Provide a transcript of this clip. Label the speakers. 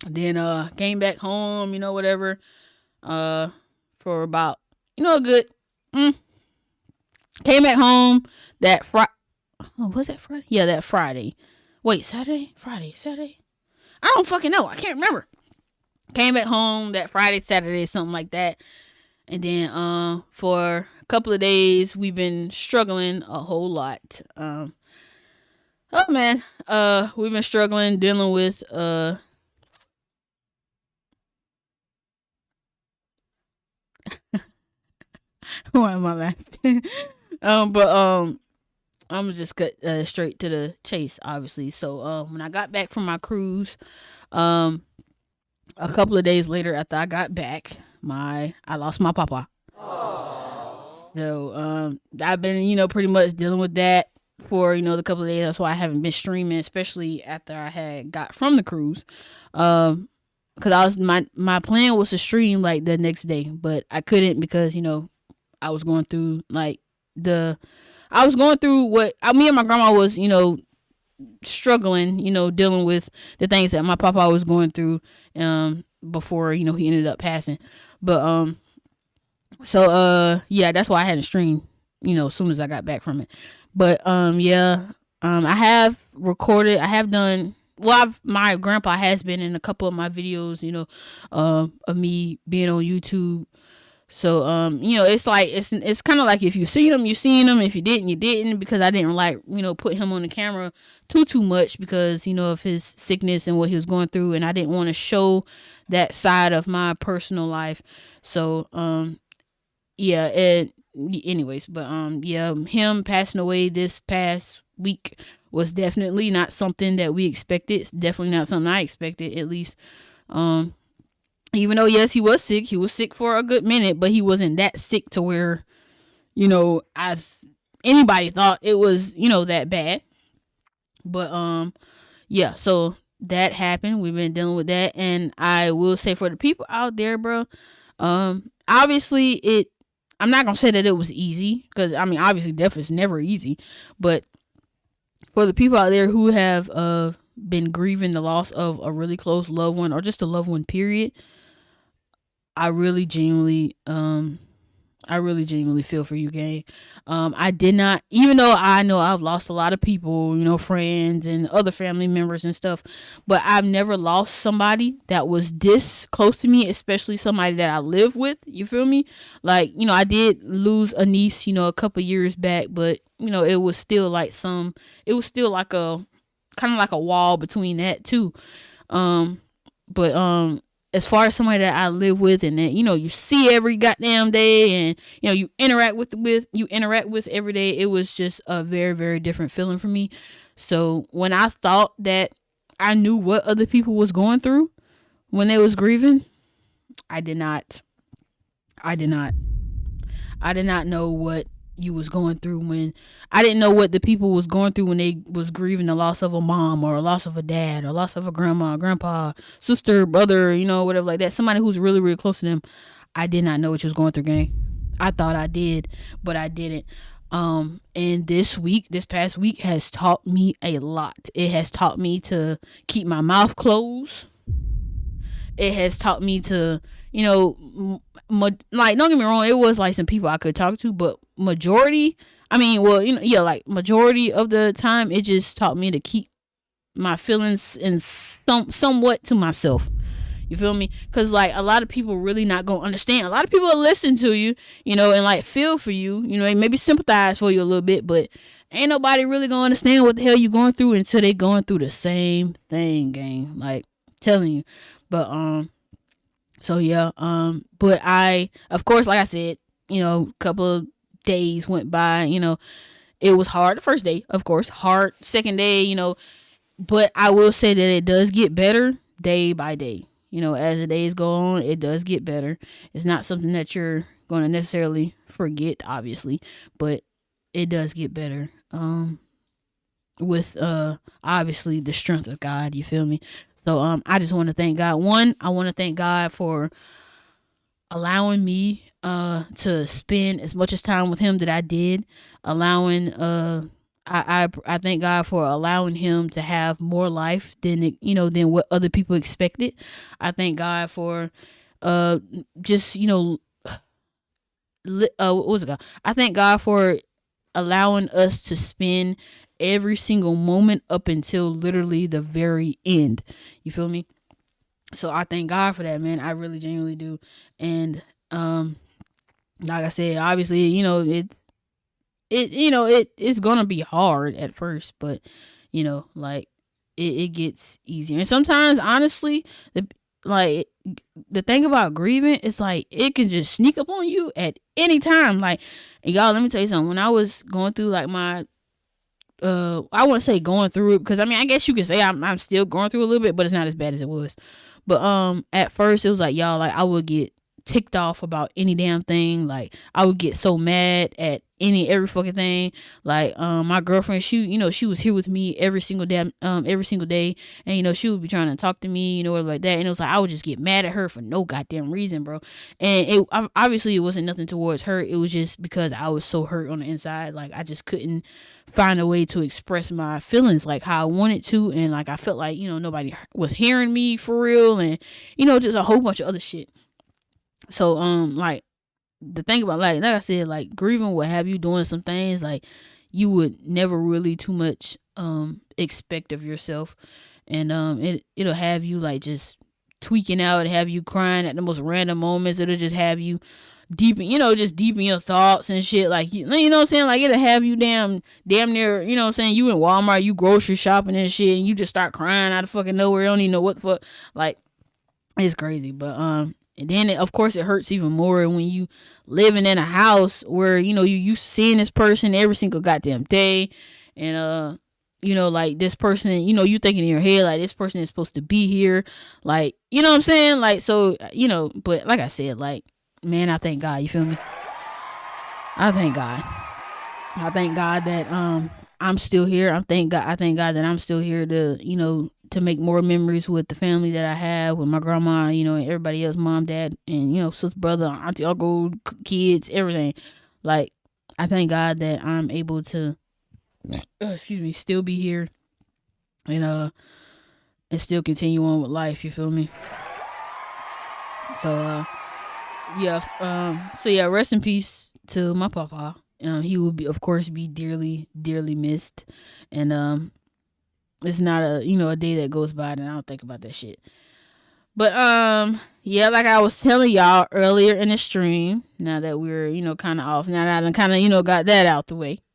Speaker 1: Then came back home, whatever. Uh for about a good mm, came back home that Friday. Oh, was that Friday? Yeah, that Friday. Wait, Saturday? Friday, Saturday? I don't fucking know. I can't remember. Came back home that Friday, Saturday, something like that. And then for a couple of days we've been struggling a whole lot. Oh man, we've been struggling dealing with why am I laughing? But I'm gonna just cut straight to the chase, obviously. So when I got back from my cruise, um a couple of days later after I got back, I lost my papa. So I've been, pretty much dealing with that for, the couple of days. That's why I haven't been streaming, especially after I had got from the cruise. Cause my plan was to stream like the next day, but I couldn't because, I was going through like the I was going through what me and my grandma was, struggling, dealing with the things that my papa was going through before, he ended up passing. But so yeah, that's why I had to stream, as soon as I got back from it. But yeah, I have recorded, I have done well, my grandpa has been in a couple of my videos, of me being on YouTube. So it's like it's kind of like if you seen him, you seen him. If you didn't, you didn't. Because I didn't like put him on the camera too much because of his sickness and what he was going through, and I didn't want to show that side of my personal life. So yeah, and anyways, but yeah, him passing away this past week was definitely not something that we expected. It's definitely not something I expected, at least. Um, Even though yes, he was sick for a good minute, but he wasn't that sick to where I anybody thought it was that bad. But yeah, so that happened. We've been dealing with that, and I will say for the people out there, bro, obviously it. I'm not gonna say that it was easy because I mean, obviously, death is never easy. But for the people out there who have been grieving the loss of a really close loved one or just a loved one, period, I really genuinely feel for you, gang. I did not, even though I know I've lost a lot of people, friends and other family members and stuff, but I've never lost somebody that was this close to me, especially somebody that I live with. You feel me? Like, I did lose a niece, a couple years back, but, it was still like it was still like a, kind of like a wall between that too. Um, but as far as somebody that I live with and that you see every goddamn day and you interact with every day, it was just a very very different feeling for me. So when I thought that I knew what other people was going through when they was grieving, I did not. I did not. I did not know what you was going through when I didn't know what the people was going through when they was grieving the loss of a mom or a loss of a dad or loss of a grandma, grandpa, sister, brother, whatever like that. Somebody who's really, really close to them. I did not know what you was going through, gang. I thought I did, but I didn't. And this past week has taught me a lot. It has taught me to keep my mouth closed. It has taught me to, like, don't get me wrong, it was like some people I could talk to, but majority, I mean, well, yeah, like majority of the time, it just taught me to keep my feelings and somewhat to myself. You feel me? Because like a lot of people really not gonna understand. A lot of people will listen to you, and like feel for you, and maybe sympathize for you a little bit, but ain't nobody really gonna understand what the hell you going through until they going through the same thing, gang. Like, telling you. But so yeah, but I, of course, like I said, couple of days went by, it was hard the first day, of course, hard second day, but I will say that it does get better day by day. As the days go on, it does get better. It's not something that you're going to necessarily forget, obviously, but it does get better. With obviously the strength of God, you feel me? So I just want to thank God. One, I want to thank God for allowing me to spend as much as time with him that I did, allowing I thank God for allowing him to have more life than than what other people expected. I thank God for uh just what was it called? I thank God for allowing us to spend every single moment up until literally the very end. You feel me? So I thank God for that, man. I really genuinely do. And like I said, obviously, it's gonna be hard at first, but like it gets easier. And sometimes, honestly, like the thing about grieving is like it can just sneak up on you at any time. Like, and y'all, let me tell you something. When I was going through like my I wouldn't say going through it, because I mean I guess you could say I'm still going through a little bit, but it's not as bad as it was. But at first it was like, y'all, like I would get ticked off about any damn thing. Like I would get so mad at every fucking thing. Like my girlfriend, she was here with me every single day, and she would be trying to talk to me, or like that. And it was like I would just get mad at her for no goddamn reason, bro. And obviously it wasn't nothing towards her. It was just because I was so hurt on the inside. Like I just couldn't find a way to express my feelings like how I wanted to, and like I felt like nobody was hearing me for real, and just a whole bunch of other shit. So like the thing about like I said, like grieving will have you doing some things like you would never really too much expect of yourself. And it'll have you like just tweaking out, have you crying at the most random moments. It'll just have you deep in, just deep in your thoughts and shit. Like you know what I'm saying? Like it'll have you damn near, what I'm saying, you in Walmart, you grocery shopping and shit, and you just start crying out of fucking nowhere. You don't even know what the fuck. Like it's crazy. But and then of course it hurts even more when you living in a house where you seeing this person every single goddamn day. And like this person, you thinking in your head like this person is supposed to be here, like what I'm saying, like. So but like I said, like, man, I thank God, you feel me? I thank God. I thank God that I'm still here. I thank God that I'm still here to to make more memories with the family that I have, with my grandma, and everybody else, mom, dad, and sister, brother, auntie, uncle, kids, everything. Like I thank God that I'm able to excuse me, still be here, and and still continue on with life, you feel me? So yeah, so yeah, rest in peace to my papa. He will be, of course, be dearly, dearly missed, and it's not a day that goes by that I don't think about that shit. But yeah, like I was telling y'all earlier in the stream, now that we're kind of off, now that I kind of got that out the way.